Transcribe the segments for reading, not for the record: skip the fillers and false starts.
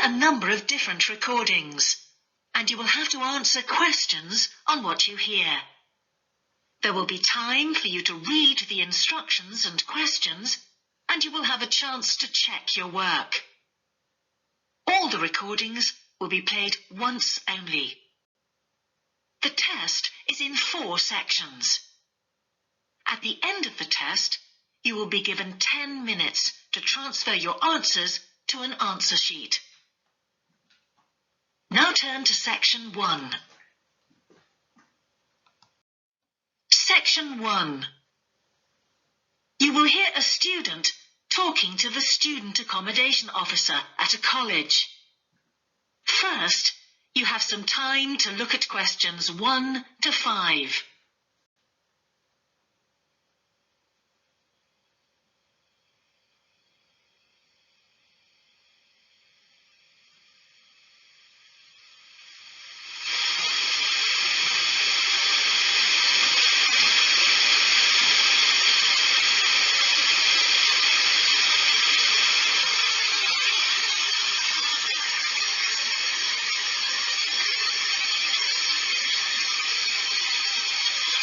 a number of different recordings, and you will have to answer questions on what you hear. There will be time for you to read the instructions and questions, and you will have a chance to check your work. All the recordings will be played once only. The test is in 4 sections. At the end of the test, you will be given 10 minutes to transfer your answers to an answer sheet. Now turn to Section 1. Section 1. You will hear a student talking to the student accommodation officer at a college. First, you have some time to look at questions 1 to 5.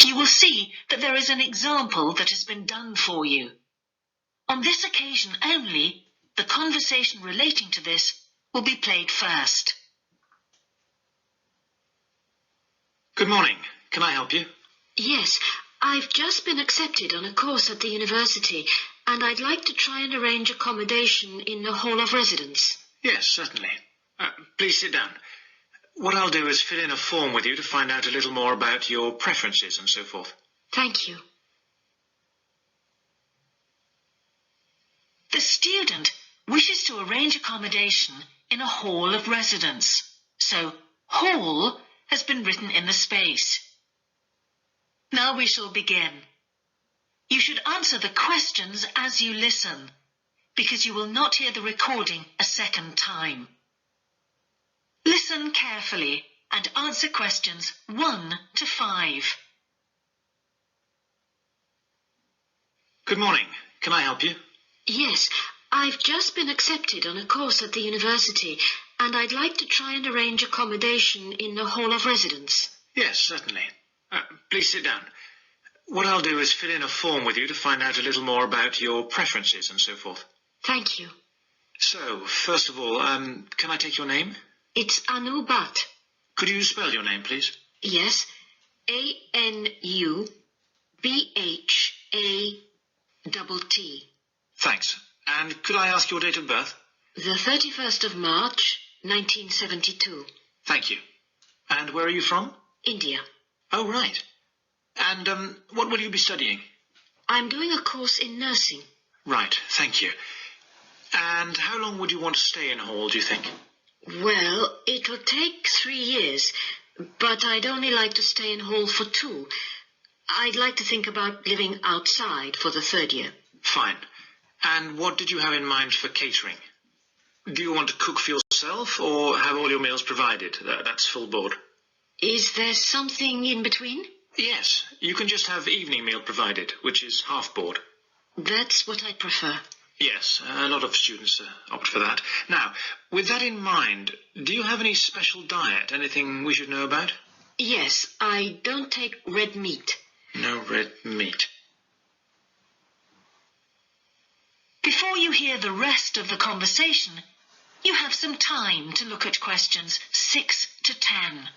You will see that there is an example that has been done for you. On this occasion only, the conversation relating to this will be played first. Good morning. Can I help you? Yes, I've just been accepted on a course at the university, and I'd like to try and arrange accommodation in the hall of residence. Yes, certainly. Please sit down. What I'll do is fill in a form with you to find out a little more about your preferences and so forth. Thank you. The student wishes to arrange accommodation in a hall of residence, so hall has been written in the space. Now we shall begin. You should answer the questions as you listen, because you will not hear the recording a second time. Listen carefully and answer questions 1 to 5. Good morning. Can I help you? Yes, I've just been accepted on a course at the university, and I'd like to try and arrange accommodation in the hall of residence. Yes, certainly. Please sit down. What I'll do is fill in a form with you to find out a little more about your preferences and so forth. Thank you. So, first of all, can I take your name? It's Anu Bhatt. Could you spell your name, please? Yes, ANUBHATT. Thanks. And could I ask your date of birth? The 31st of March, 1972. Thank you. And where are you from? India. Oh, right. And what will you be studying? I'm doing a course in nursing. Right, thank you. And how long would you want to stay in hall, do you think? Well, it'll take 3 years, but I'd only like to stay in hall for 2. I'd like to think about living outside for the 3rd year. Fine. And what did you have in mind for catering? Do you want to cook for yourself or have all your meals provided? That's full board. Is there something in between? Yes, you can just have evening meal provided, which is half board. That's what I prefer. Yes, a lot of students opt for that. Now, with that in mind, do you have any special diet, anything we should know about? Yes, I don't take red meat. No red meat. Before you hear the rest of the conversation, you have some time to look at questions 6 to 10.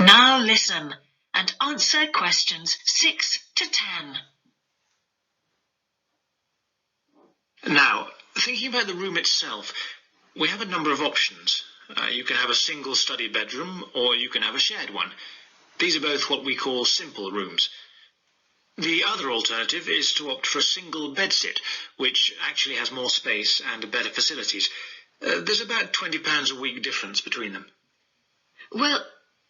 Now listen and answer questions 6 to 10. Now, thinking about the room itself, we have a number of options. You can have a single study bedroom or you can have a shared one. These are both what we call simple rooms. The other alternative is to opt for a single bedsit, which actually has more space and better facilities. There's about £20 a week difference between them. Well,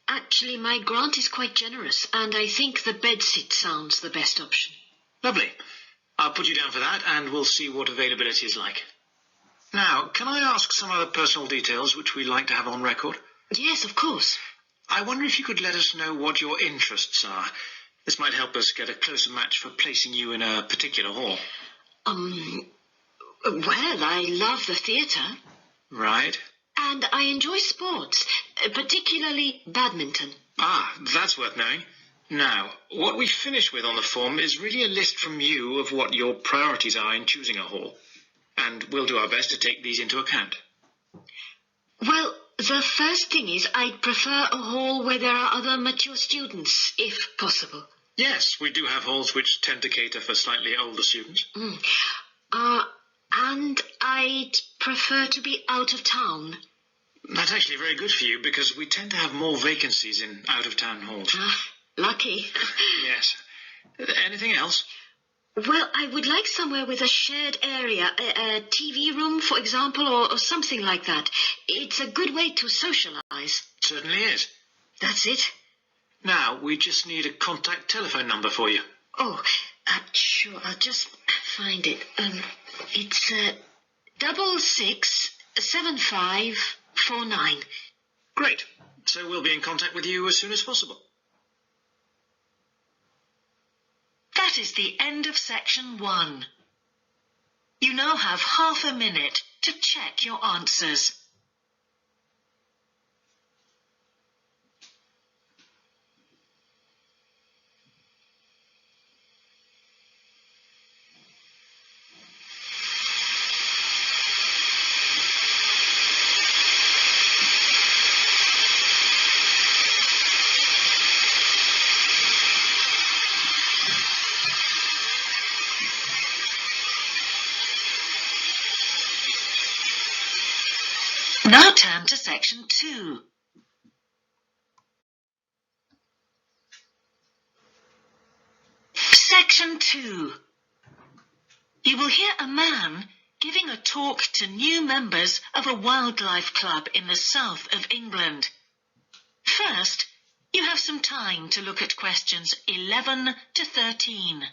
actually, my grant is quite generous, and I think the bedsit sounds the best option. Lovely. I'll put you down for that, and we'll see what availability is like. Now, can I ask some other personal details which we like to have on record? Yes, of course. I wonder if you could let us know what your interests are. This might help us get a closer match for placing you in a particular hall. Well, I love the theatre. Right. And I enjoy sports, particularly badminton. Ah, that's worth knowing. Now, what we finish with on the form is really a list from you of what your priorities are in choosing a hall. And we'll do our best to take these into account. Well, the first thing is I'd prefer a hall where there are other mature students, if possible. Yes, we do have halls which tend to cater for slightly older students. And I'd prefer to be out of town. That's actually very good for you, because we tend to have more vacancies in out-of-town halls. Lucky. Yes. Anything else? Well, I would like somewhere with a shared area, a TV room, for example, or something like that. It's a good way to socialise. Certainly is. That's it. Now, we just need a contact telephone number for you. Oh, sure, I'll just find it. It's 667549. Great. So we'll be in contact with you as soon as possible. That is the end of section 1. You now have half a minute to check your answers. Now turn to section 2. Section 2. You will hear a man giving a talk to new members of a wildlife club in the south of England. First, you have some time to look at questions 11 to 13.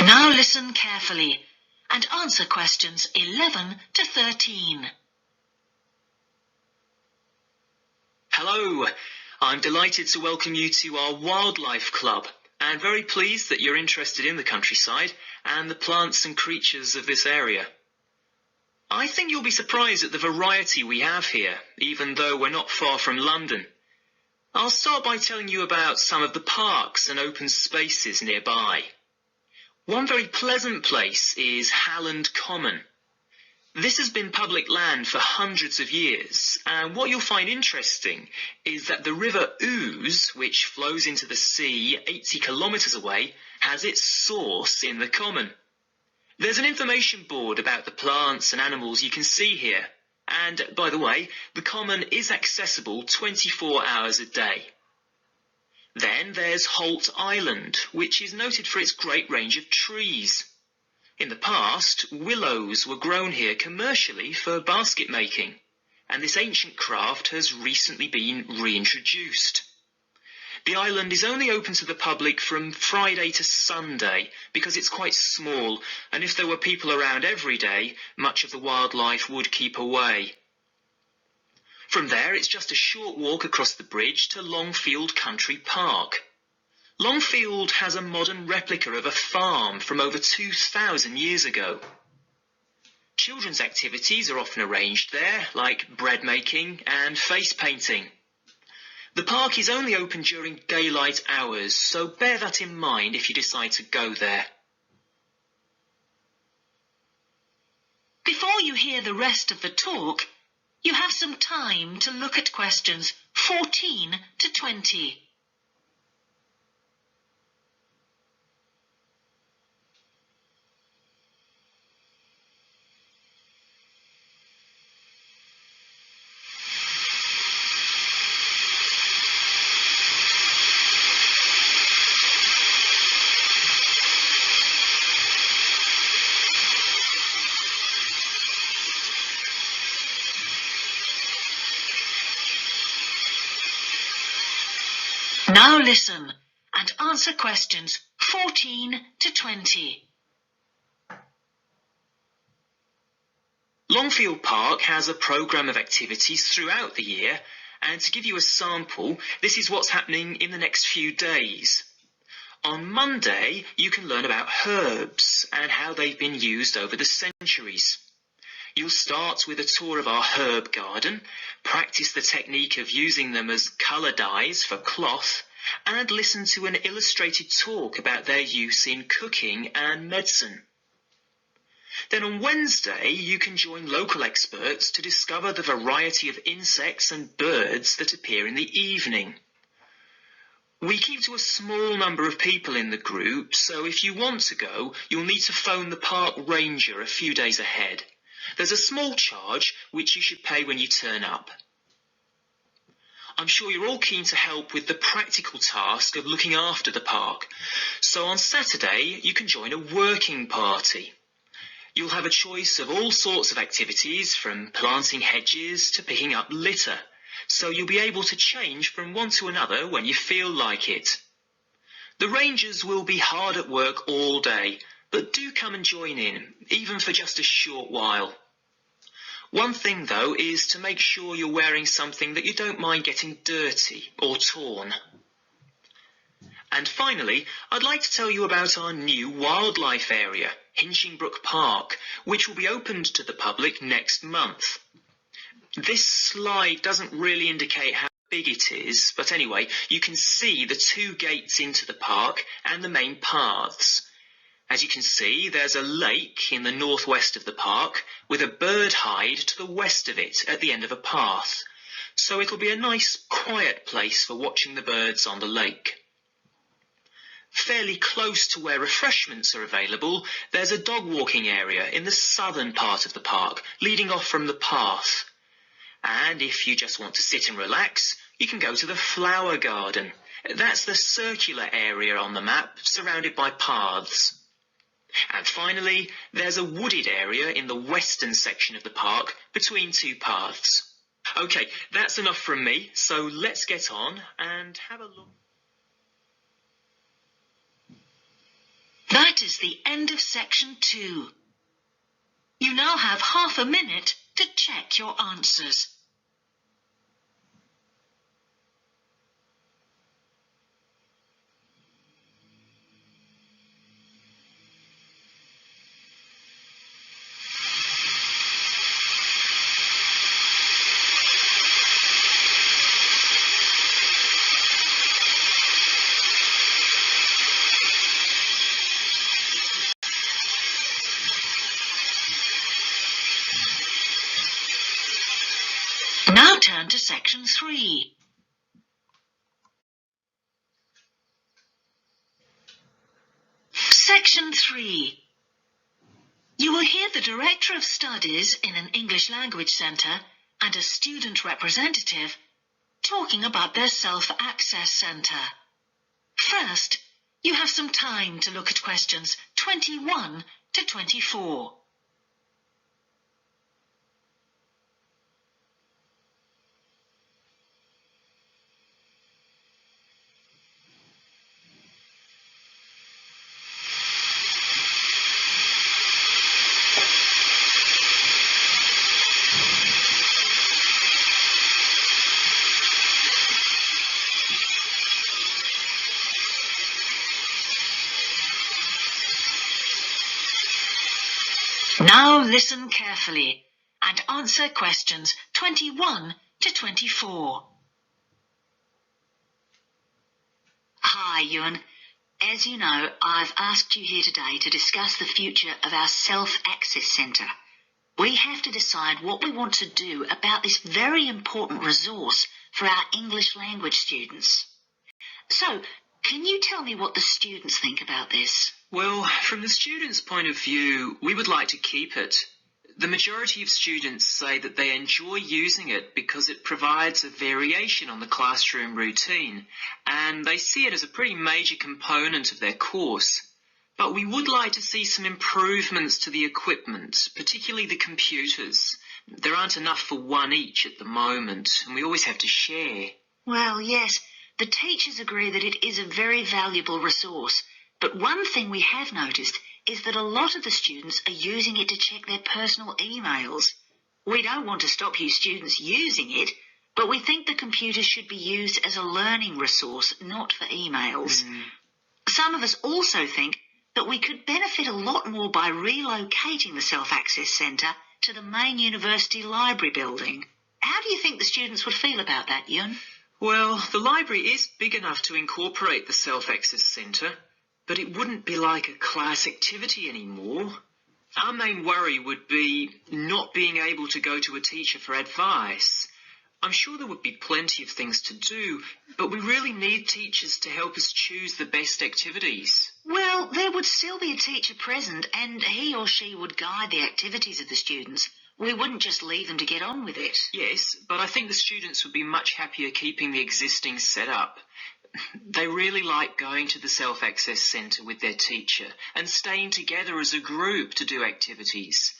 Now listen carefully and answer questions 11 to 13. Hello, I'm delighted to welcome you to our wildlife club and very pleased that you're interested in the countryside and the plants and creatures of this area. I think you'll be surprised at the variety we have here, even though we're not far from London. I'll start by telling you about some of the parks and open spaces nearby. One very pleasant place is Halland Common. This has been public land for hundreds of years, and what you'll find interesting is that the River Ouse, which flows into the sea 80 kilometres away, has its source in the common. There's an information board about the plants and animals you can see here, and, by the way, the common is accessible 24 hours a day. Then there's Holt Island, which is noted for its great range of trees. In the past, willows were grown here commercially for basket making, and this ancient craft has recently been reintroduced. The island is only open to the public from Friday to Sunday because it's quite small, and if there were people around every day, much of the wildlife would keep away. From there, it's just a short walk across the bridge to Longfield Country Park. Longfield has a modern replica of a farm from over 2,000 years ago. Children's activities are often arranged there, like bread making and face painting. The park is only open during daylight hours, so bear that in mind if you decide to go there. Before you hear the rest of the talk, you have some time to look at questions 14 to 20. Now listen and answer questions 14 to 20. Longfield Park has a programme of activities throughout the year, and to give you a sample, this is what's happening in the next few days. On Monday, you can learn about herbs and how they've been used over the centuries. You'll start with a tour of our herb garden, practice the technique of using them as colour dyes for cloth, and listen to an illustrated talk about their use in cooking and medicine. Then on Wednesday, you can join local experts to discover the variety of insects and birds that appear in the evening. We keep to a small number of people in the group, so if you want to go, you'll need to phone the park ranger a few days ahead. There's a small charge which you should pay when you turn up. I'm sure you're all keen to help with the practical task of looking after the park, so on Saturday you can join a working party. You'll have a choice of all sorts of activities, from planting hedges to picking up litter, so you'll be able to change from one to another when you feel like it. The rangers will be hard at work all day, but do come and join in, even for just a short while. One thing, though, is to make sure you're wearing something that you don't mind getting dirty or torn. And finally, I'd like to tell you about our new wildlife area, Hinchingbrook Park, which will be opened to the public next month. This slide doesn't really indicate how big it is, but anyway, you can see the 2 gates into the park and the main paths. As you can see, there's a lake in the northwest of the park with a bird hide to the west of it at the end of a path, so it'll be a nice quiet place for watching the birds on the lake. Fairly close to where refreshments are available, there's a dog walking area in the southern part of the park, leading off from the path. And if you just want to sit and relax, you can go to the flower garden. That's the circular area on the map, surrounded by paths. And finally, there's a wooded area in the western section of the park, between 2 paths. OK, that's enough from me, so let's get on and have a look. That is the end of section 2. You now have half a minute to check your answers. Now turn to section 3. Section 3. You will hear the Director of Studies in an English Language Centre and a student representative talking about their self-access centre. First, you have some time to look at questions 21 to 24. Now listen carefully and answer questions 21 to 24. Hi, Ewan. As you know, I've asked you here today to discuss the future of our self-access centre. We have to decide what we want to do about this very important resource for our English language students. So, can you tell me what the students think about this? Well, from the students' point of view, we would like to keep it. The majority of students say that they enjoy using it because it provides a variation on the classroom routine, and they see it as a pretty major component of their course. But we would like to see some improvements to the equipment, particularly the computers. There aren't enough for one each at the moment, and we always have to share. Well, yes, The teachers agree that it is a very valuable resource, but one thing we have noticed is that a lot of the students are using it to check their personal emails. We don't want to stop you students using it, but we think the computer should be used as a learning resource, not for emails. Some of us also think that we could benefit a lot more by relocating the Self-Access Centre to the main university library building. How do you think the students would feel about that, Ewan? Well, the library is big enough to incorporate the Self-Access Centre, but it wouldn't be like a class activity anymore. Our main worry would be not being able to go to a teacher for advice. I'm sure there would be plenty of things to do, but we really need teachers to help us choose the best activities. Well, there would still be a teacher present, and he or she would guide the activities of the students. We wouldn't just leave them to get on with it. Yes, but I think the students would be much happier keeping the existing setup. They really like going to the Self-Access Centre with their teacher and staying together as a group to do activities.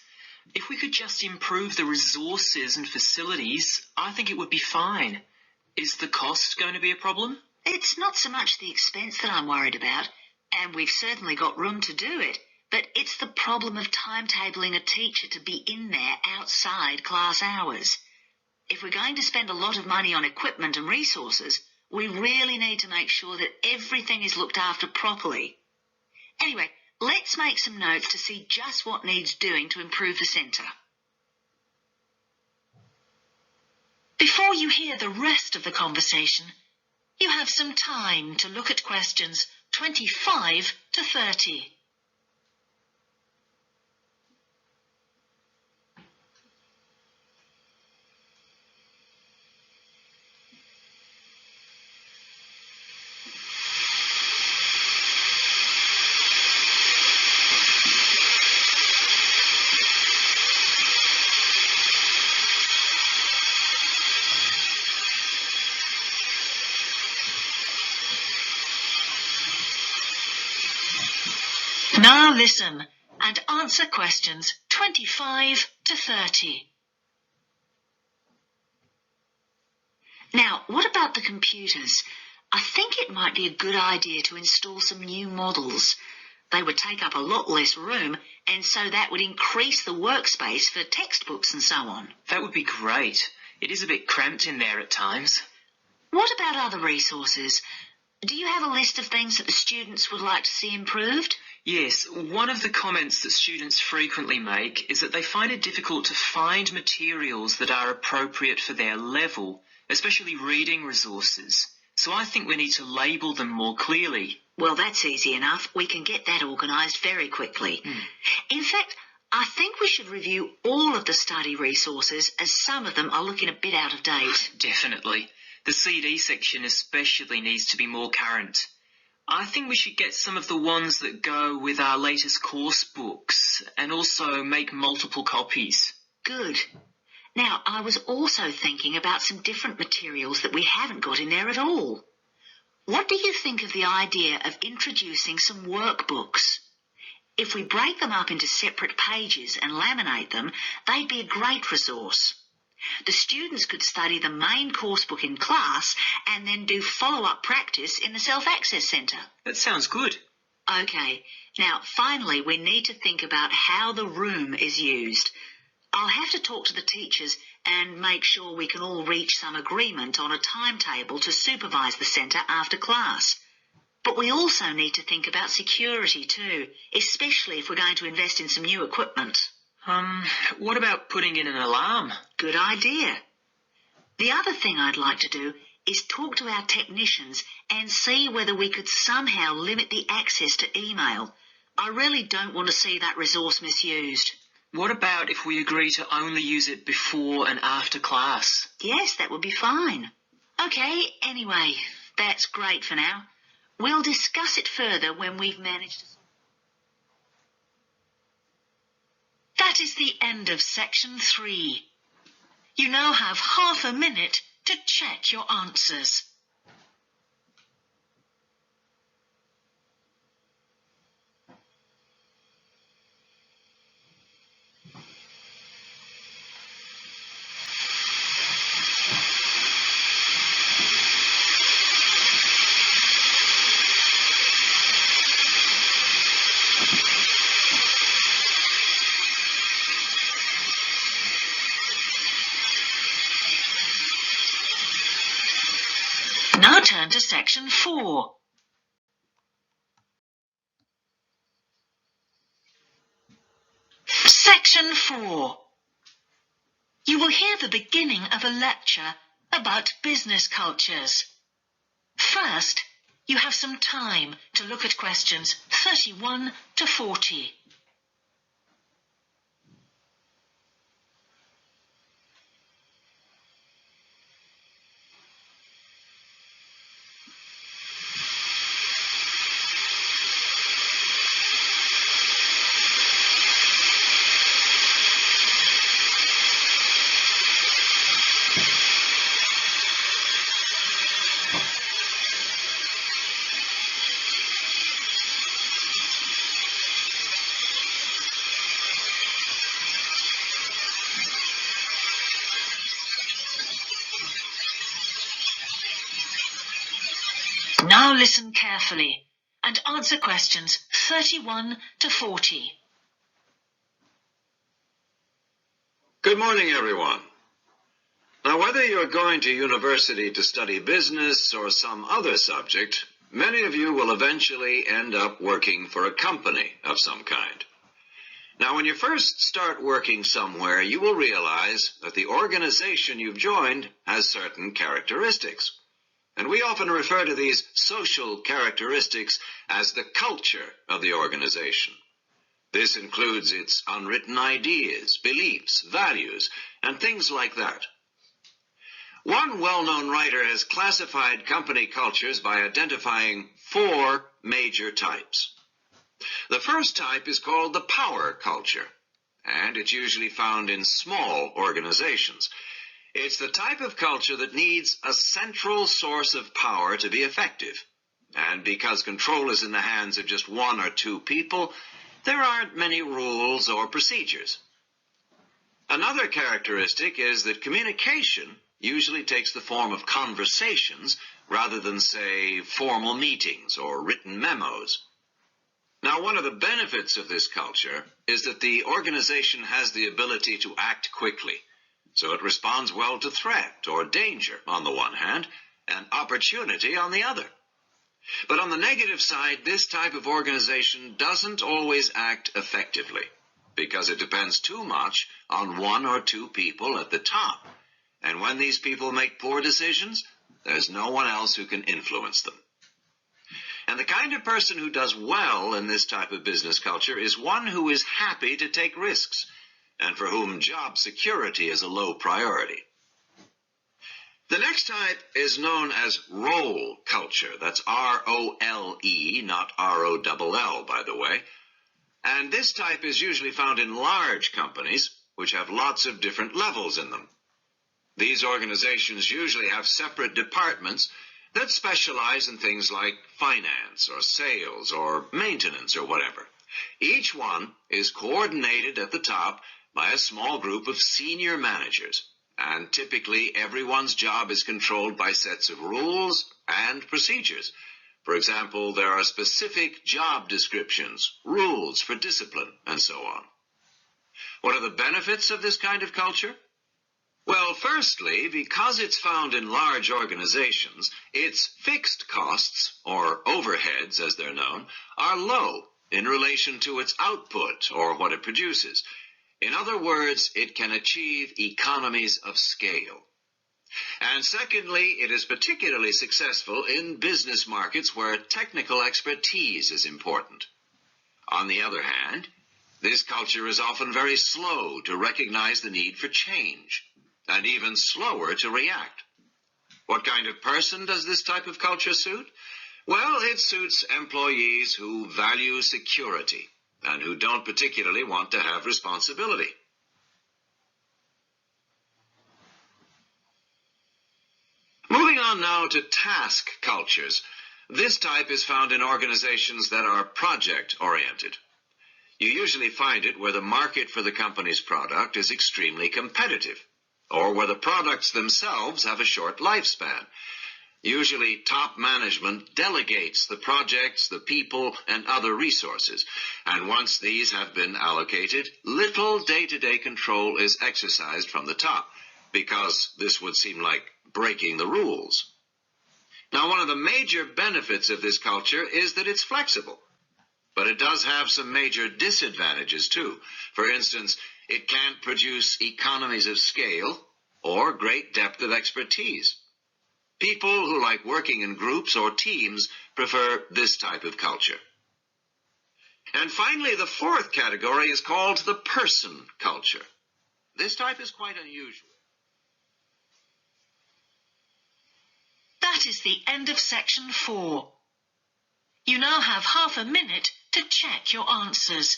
If we could just improve the resources and facilities, I think it would be fine. Is the cost going to be a problem? It's not so much the expense that I'm worried about, and we've certainly got room to do it, but it's the problem of timetabling a teacher to be in there outside class hours. If we're going to spend a lot of money on equipment and resources, we really need to make sure that everything is looked after properly. Anyway, let's make some notes to see just what needs doing to improve the centre. Before you hear the rest of the conversation, you have some time to look at questions 25 to 30. Now listen and answer questions 25 to 30. Now, what about the computers? I think it might be a good idea to install some new models. They would take up a lot less room, and so that would increase the workspace for textbooks and so on. That would be great. It is a bit cramped in there at times. What about other resources? Do you have a list of things that the students would like to see improved? Yes, one of the comments that students frequently make is that they find it difficult to find materials that are appropriate for their level, especially reading resources. So I think we need to label them more clearly. Well, that's easy enough. We can get that organised very quickly. In fact, I think we should review all of the study resources, as some of them are looking a bit out of date. Definitely. The CD section especially needs to be more current. I think we should get some of the ones that go with our latest course books and also make multiple copies. Good. Now, I was also thinking about some different materials that we haven't got in there at all. What do you think of the idea of introducing some workbooks? If we break them up into separate pages and laminate them, they'd be a great resource. The students could study the main course book in class and then do follow-up practice in the Self-Access Centre. That sounds good. OK, now finally we need to think about how the room is used. I'll have to talk to the teachers and make sure we can all reach some agreement on a timetable to supervise the centre after class. But we also need to think about security too, especially if we're going to invest in some new equipment. What about putting in an alarm? Good idea. The other thing I'd like to do is talk to our technicians and see whether we could somehow limit the access to email. I really don't want to see that resource misused. What about if we agree to only use it before and after class? Yes, that would be fine. OK, anyway, that's great for now. We'll discuss it further when we've managed to... That is the end of section 3. You now have half a minute to check your answers. turn to section 4. Section 4. You will hear the beginning of a lecture about business cultures. First, you have some time to look at questions 31 to 40. Now listen carefully and answer questions 31 to 40. Good morning, everyone. Now, whether you're going to university to study business or some other subject, many of you will eventually end up working for a company of some kind. Now, when you first start working somewhere, you will realize that the organization you've joined has certain characteristics. And we often refer to these social characteristics as the culture of the organization. This includes its unwritten ideas, beliefs, values, and things like that. One well-known writer has classified company cultures by identifying 4 major types. The first type is called the power culture, and it's usually found in small organizations. It's the type of culture that needs a central source of power to be effective. And because control is in the hands of just 1 or 2 people, there aren't many rules or procedures. Another characteristic is that communication usually takes the form of conversations rather than, say, formal meetings or written memos. Now, one of the benefits of this culture is that the organization has the ability to act quickly. So it responds well to threat or danger on the one hand, and opportunity on the other. But on the negative side, this type of organization doesn't always act effectively, because it depends too much on 1 or 2 people at the top. And when these people make poor decisions, there's no one else who can influence them. And the kind of person who does well in this type of business culture is one who is happy to take risks, and for whom job security is a low priority. The next type is known as role culture. That's R-O-L-E, not R-O-L-L, by the way. And this type is usually found in large companies, which have lots of different levels in them. These organizations usually have separate departments that specialize in things like finance or sales or maintenance or whatever. Each one is coordinated at the top by a small group of senior managers, and typically everyone's job is controlled by sets of rules and procedures. For example, there are specific job descriptions, rules for discipline, and so on. What are the benefits of this kind of culture? Well, firstly, because it's found in large organizations, its fixed costs, or overheads as they're known, are low in relation to its output or what it produces. In other words, it can achieve economies of scale. And secondly, it is particularly successful in business markets where technical expertise is important. On the other hand, this culture is often very slow to recognize the need for change, and even slower to react. What kind of person does this type of culture suit? Well, it suits employees who value security and who don't particularly want to have responsibility. Moving on now to task cultures. This type is found in organizations that are project-oriented. You usually find it where the market for the company's product is extremely competitive, or where the products themselves have a short lifespan. Usually, top management delegates the projects, the people, and other resources. And once these have been allocated, little day-to-day control is exercised from the top, because this would seem like breaking the rules. Now, one of the major benefits of this culture is that it's flexible. But it does have some major disadvantages, too. For instance, it can't produce economies of scale or great depth of expertise. People who like working in groups or teams prefer this type of culture. And finally, the fourth category is called the person culture. This type is quite unusual. That is the end of section 4. You now have half a minute to check your answers.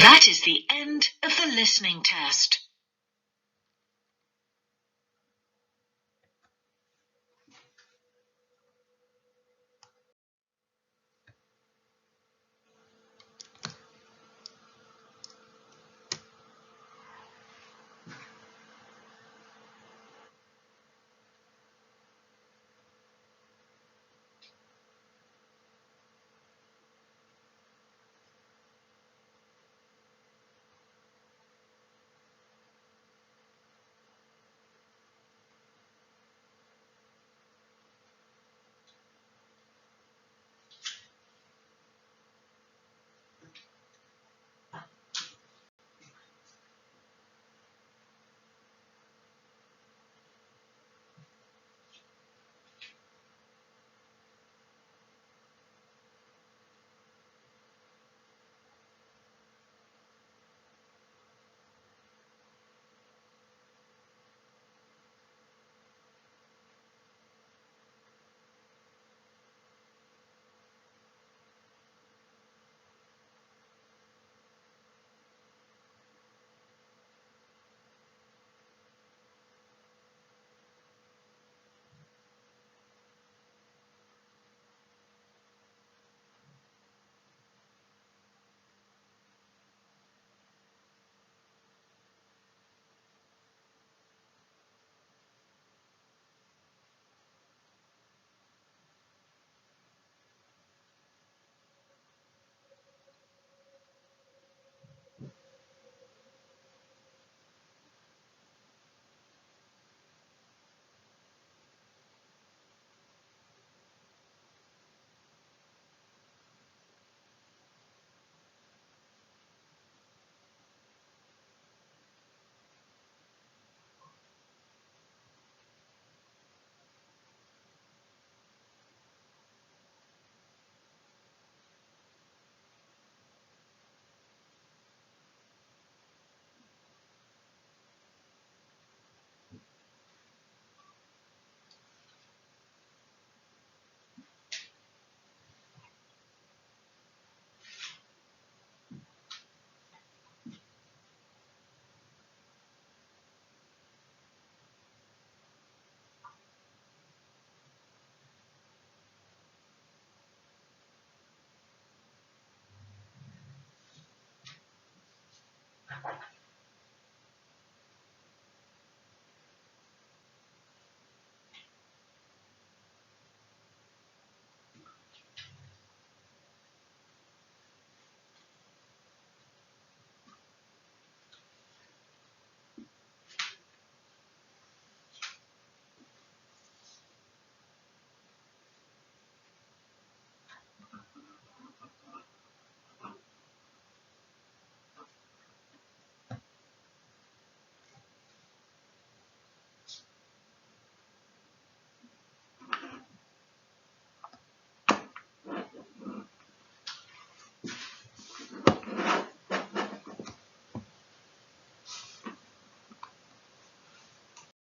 That is the end of the listening test.